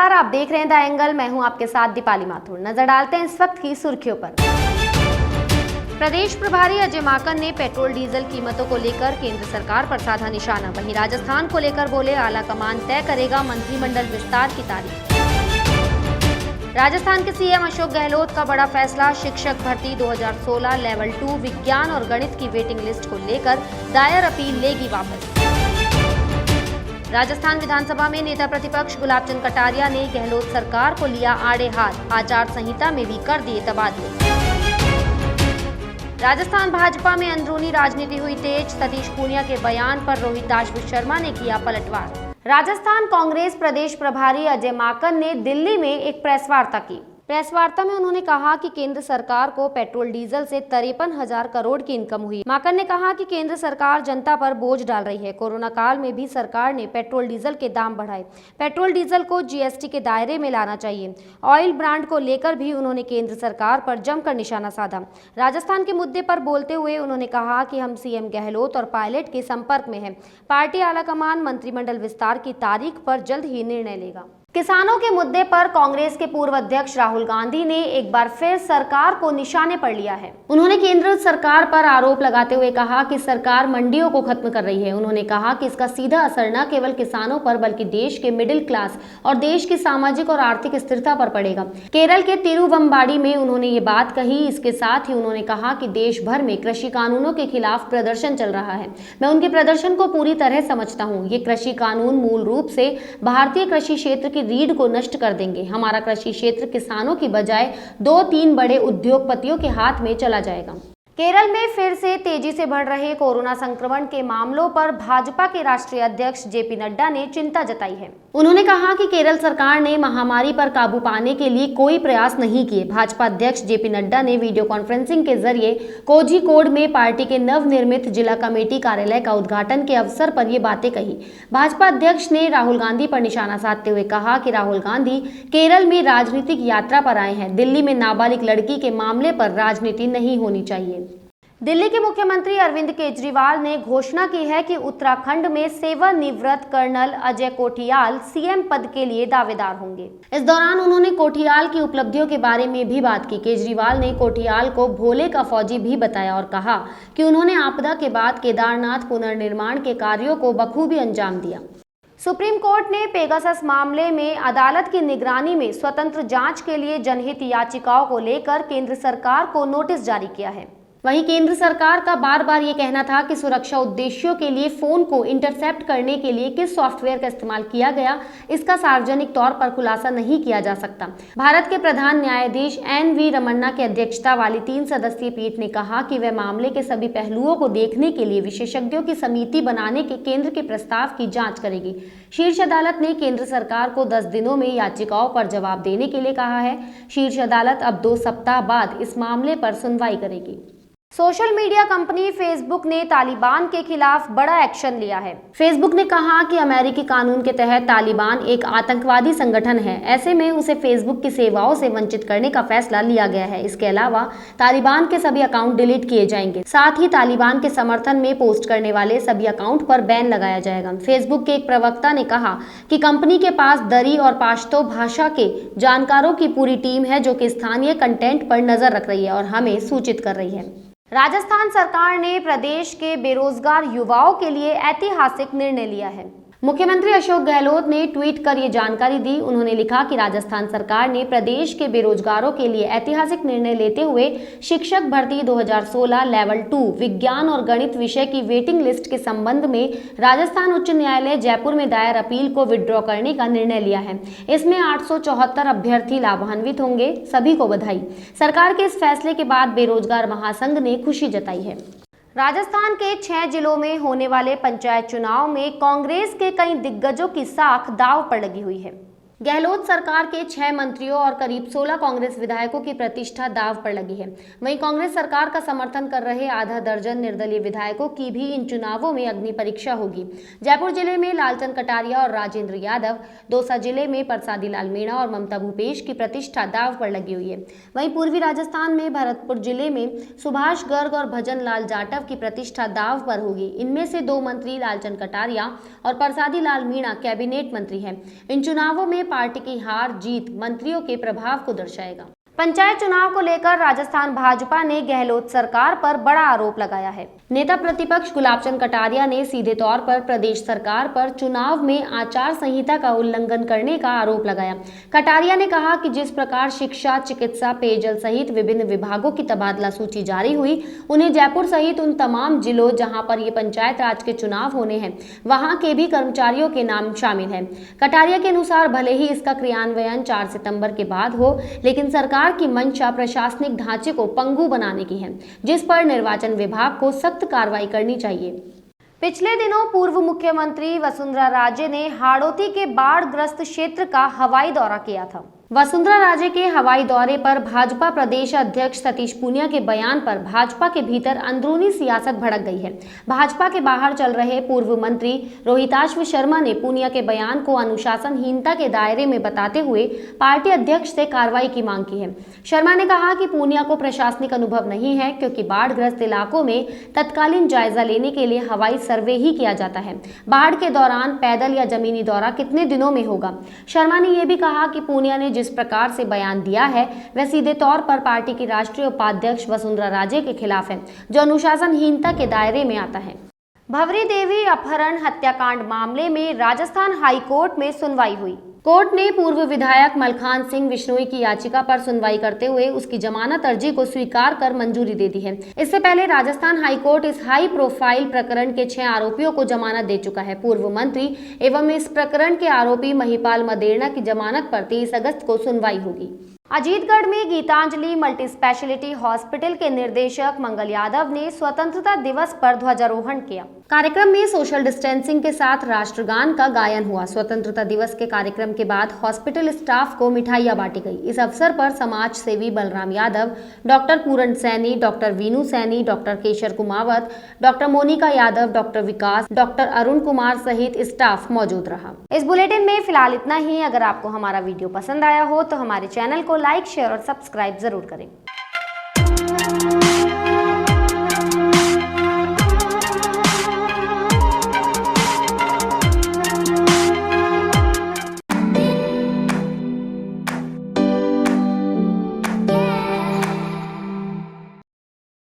नमस्कार, आप देख रहे हैं द एंगल। मैं हूं आपके साथ दीपाली माथुर। नजर डालते हैं इस वक्त की सुर्खियों पर। प्रदेश प्रभारी अजय माकन ने पेट्रोल डीजल कीमतों को लेकर केंद्र सरकार पर साधा निशाना। वहीं राजस्थान को लेकर बोले, आला कमान तय करेगा मंत्रिमंडल विस्तार की तारीख। राजस्थान के सीएम अशोक गहलोत का बड़ा फैसला, शिक्षक भर्ती 2016 लेवल 2 विज्ञान और गणित की वेटिंग लिस्ट को लेकर दायर अपील लेगी वापस। राजस्थान विधानसभा में नेता प्रतिपक्ष गुलाब चंद कटारिया ने गहलोत सरकार को लिया आड़े हाथ, आचार संहिता में भी कर दिए तबादले। राजस्थान भाजपा में अंदरूनी राजनीति हुई तेज, सतीश पूनिया के बयान पर रोहित दासगुप्ता शर्मा ने किया पलटवार। राजस्थान कांग्रेस प्रदेश प्रभारी अजय माकन ने दिल्ली में एक प्रेस वार्ता की। प्रेस वार्ता में उन्होंने कहा कि केंद्र सरकार को पेट्रोल डीजल से 53,000 करोड़ की इनकम हुई। माकन ने कहा कि केंद्र सरकार जनता पर बोझ डाल रही है। कोरोना काल में भी सरकार ने पेट्रोल डीजल के दाम बढ़ाए। पेट्रोल डीजल को जीएसटी के दायरे में लाना चाहिए। ऑयल ब्रांड को लेकर भी उन्होंने केंद्र सरकार पर जमकर निशाना साधा। राजस्थान के मुद्दे पर बोलते हुए उन्होंने कहा कि हम सीएम गहलोत और पायलट के संपर्क में हैं। पार्टी आलाकमान मंत्रिमंडल विस्तार की तारीख पर जल्द ही निर्णय लेगा। किसानों के मुद्दे पर कांग्रेस के पूर्व अध्यक्ष राहुल गांधी ने एक बार फिर सरकार को निशाने पर लिया है। उन्होंने केंद्र सरकार पर आरोप लगाते हुए कहा कि सरकार मंडियों को खत्म कर रही है। उन्होंने कहा कि इसका सीधा असर न केवल किसानों पर बल्कि देश के मिडिल क्लास और देश की सामाजिक और आर्थिक स्थिरता पर पड़ेगा। केरल के तिरुवंबाड़ी में उन्होंने ये बात कही। इसके साथ ही उन्होंने कहा कि देश भर में कृषि कानूनों के खिलाफ प्रदर्शन चल रहा है। मैं उनके प्रदर्शन को पूरी तरह समझता हूँ। ये कृषि कानून मूल रूप से भारतीय कृषि क्षेत्र की रीढ़ को नष्ट कर देंगे। हमारा कृषि क्षेत्र किसानों की बजाय 2-3 बड़े उद्योगपतियों के हाथ में चला जाएगा। केरल में फिर से तेजी से बढ़ रहे कोरोना संक्रमण के मामलों पर भाजपा के राष्ट्रीय अध्यक्ष जेपी नड्डा ने चिंता जताई है। उन्होंने कहा कि केरल सरकार ने महामारी पर काबू पाने के लिए कोई प्रयास नहीं किए। भाजपा अध्यक्ष जेपी नड्डा ने वीडियो कॉन्फ्रेंसिंग के जरिए कोझिकोड में पार्टी के नवनिर्मित जिला कमेटी कार्यालय का उद्घाटन के अवसर पर ये बातें कही। भाजपा अध्यक्ष ने राहुल गांधी पर निशाना साधते हुए कहा कि राहुल गांधी केरल में राजनीतिक यात्रा पर आए हैं। दिल्ली में नाबालिग लड़की के मामले पर राजनीति नहीं होनी चाहिए। दिल्ली के मुख्यमंत्री अरविंद केजरीवाल ने घोषणा की है कि उत्तराखंड में सेवानिवृत्त कर्नल अजय कोठियाल सीएम पद के लिए दावेदार होंगे। इस दौरान उन्होंने कोठियाल की उपलब्धियों के बारे में भी बात की। केजरीवाल ने कोठियाल को भोले का फौजी भी बताया और कहा कि उन्होंने आपदा के बाद केदारनाथ पुनर्निर्माण के कार्यों को बखूबी अंजाम दिया। सुप्रीम कोर्ट ने पेगासस मामले में अदालत की निगरानी में स्वतंत्र जांच के लिए जनहित याचिकाओं को लेकर केंद्र सरकार को नोटिस जारी किया है। वहीं केंद्र सरकार का बार बार ये कहना था कि सुरक्षा उद्देश्यों के लिए फोन को इंटरसेप्ट करने के लिए किस सॉफ्टवेयर का इस्तेमाल किया गया, इसका सार्वजनिक तौर पर खुलासा नहीं किया जा सकता। भारत के प्रधान न्यायाधीश NV रमन्ना की अध्यक्षता वाली 3 सदस्यीय पीठ ने कहा कि वह मामले के सभी पहलुओं को देखने के लिए विशेषज्ञों की समिति बनाने के केंद्र के प्रस्ताव की जाँच करेगी। शीर्ष अदालत ने केंद्र सरकार को 10 दिनों में याचिकाओं पर जवाब देने के लिए कहा है। शीर्ष अदालत अब 2 सप्ताह बाद इस मामले पर सुनवाई करेगी। सोशल मीडिया कंपनी फेसबुक ने तालिबान के खिलाफ बड़ा एक्शन लिया है। फेसबुक ने कहा कि अमेरिकी कानून के तहत तालिबान एक आतंकवादी संगठन है। ऐसे में उसे फेसबुक की सेवाओं से वंचित करने का फैसला लिया गया है। इसके अलावा तालिबान के सभी अकाउंट डिलीट किए जाएंगे। साथ ही तालिबान के समर्थन में पोस्ट करने वाले सभी अकाउंट पर बैन लगाया जाएगा। फेसबुक के एक प्रवक्ता ने कहा कि कंपनी के पास दरी और पाश्तो भाषा के जानकारों की पूरी टीम है जो कि स्थानीय कंटेंट पर नजर रख रही है और हमें सूचित कर रही है। राजस्थान सरकार ने प्रदेश के बेरोजगार युवाओं के लिए ऐतिहासिक निर्णय लिया है। मुख्यमंत्री अशोक गहलोत ने ट्वीट कर ये जानकारी दी। उन्होंने लिखा कि राजस्थान सरकार ने प्रदेश के बेरोजगारों के लिए ऐतिहासिक निर्णय लेते हुए शिक्षक भर्ती 2016 लेवल 2 विज्ञान और गणित विषय की वेटिंग लिस्ट के संबंध में राजस्थान उच्च न्यायालय जयपुर में दायर अपील को विड्रॉ करने का निर्णय लिया है। इसमें 874 अभ्यर्थी लाभान्वित होंगे। सभी को बधाई। सरकार के इस फैसले के बाद बेरोजगार महासंघ ने खुशी जताई है। राजस्थान के 6 जिलों में होने वाले पंचायत चुनाव में कांग्रेस के कई दिग्गजों की साख दांव पर लगी हुई है। गहलोत सरकार के 6 मंत्रियों और करीब 16 कांग्रेस विधायकों की प्रतिष्ठा दांव पर लगी है। वहीं कांग्रेस सरकार का समर्थन कर रहे आधा दर्जन निर्दलीय विधायकों की भी इन चुनावों में अग्नि परीक्षा होगी। जयपुर जिले में लालचंद कटारिया और राजेंद्र यादव, दौसा जिले में प्रसादी लाल मीणा और ममता भूपेश की प्रतिष्ठा दांव पर लगी हुई है। वहीं पूर्वी राजस्थान में भरतपुर जिले में सुभाष गर्ग और भजन लाल जाटव की प्रतिष्ठा दांव पर होगी। इनमें से 2 मंत्री लालचंद कटारिया और प्रसादी लाल मीणा कैबिनेट मंत्री हैं। इन चुनावों में में पार्टी की हार जीत मंत्रियों के प्रभाव को दर्शाएगा। पंचायत चुनाव को लेकर राजस्थान भाजपा ने गहलोत सरकार पर बड़ा आरोप लगाया है। नेता प्रतिपक्ष गुलाब चंद कटारिया ने सीधे तौर पर प्रदेश सरकार पर चुनाव में आचार संहिता का उल्लंघन करने का आरोप लगाया। कटारिया ने कहा कि जिस प्रकार शिक्षा, चिकित्सा, पेयजल सहित विभिन्न विभागों की तबादला सूची जारी हुई, उन्हें जयपुर सहित उन तमाम जिलों जहां पर ये पंचायत राज के चुनाव होने हैं वहां के भी कर्मचारियों के नाम शामिल हैं। कटारिया के अनुसार भले ही इसका क्रियान्वयन 4 सितंबर के बाद हो, लेकिन सरकार की मंशा प्रशासनिक ढांचे को पंगु बनाने की है, जिस पर निर्वाचन विभाग को सख्त कार्रवाई करनी चाहिए। पिछले दिनों पूर्व मुख्यमंत्री वसुंधरा राजे ने हाड़ौती के बाढ़ ग्रस्त क्षेत्र का हवाई दौरा किया था। वसुंधरा राजे के हवाई दौरे पर भाजपा प्रदेश अध्यक्ष सतीश पूनिया के बयान पर भाजपा के भीतर अंदरूनी सियासत भड़क गई है। भाजपा के बाहर चल रहे पूर्व मंत्री रोहिताश्व शर्मा ने पूनिया के बयान को अनुशासनहीनता के दायरे में बताते हुए पार्टी अध्यक्ष से कार्रवाई की मांग की है। शर्मा ने कहा कि पूनिया को प्रशासनिक अनुभव नहीं है, क्योंकि बाढ़ग्रस्त इलाकों में तत्कालीन जायजा लेने के लिए हवाई सर्वे ही किया जाता है। बाढ़ के दौरान पैदल या जमीनी दौरा कितने दिनों में होगा। शर्मा ने यह भी कहा कि पूनिया ने जिस प्रकार से बयान दिया है वह सीधे तौर पर पार्टी की राष्ट्रीय उपाध्यक्ष वसुंधरा राजे के खिलाफ है, जो अनुशासनहीनता के दायरे में आता है। भवरी देवी अपहरण हत्याकांड मामले में राजस्थान हाई कोर्ट में सुनवाई हुई। कोर्ट ने पूर्व विधायक मलखान सिंह विश्नोई की याचिका पर सुनवाई करते हुए उसकी जमानत अर्जी को स्वीकार कर मंजूरी दे दी है। इससे पहले राजस्थान हाई कोर्ट इस हाई प्रोफाइल प्रकरण के 6 आरोपियों को जमानत दे चुका है। पूर्व मंत्री एवं इस प्रकरण के आरोपी महिपाल मदेरणा की जमानत पर 23 अगस्त को सुनवाई होगी। अजीतगढ़ में गीतांजलि मल्टी स्पेशलिटी हॉस्पिटल के निदेशक मंगल यादव ने स्वतंत्रता दिवस पर ध्वजारोहण किया। कार्यक्रम में सोशल डिस्टेंसिंग के साथ राष्ट्रगान का गायन हुआ। स्वतंत्रता दिवस के कार्यक्रम के बाद हॉस्पिटल स्टाफ को मिठाइयां बांटी गई। इस अवसर पर समाज सेवी बलराम यादव, डॉक्टर पूरन सैनी, डॉक्टर वीनू सैनी, डॉक्टर केशर कुमावत, डॉक्टर मोनिका यादव, डॉक्टर विकास, डॉक्टर अरुण कुमार सहित स्टाफ मौजूद रहा। इस बुलेटिन में फिलहाल इतना ही। अगर आपको हमारा वीडियो पसंद आया हो तो हमारे चैनल को लाइक, शेयर और सब्सक्राइब जरूर करें।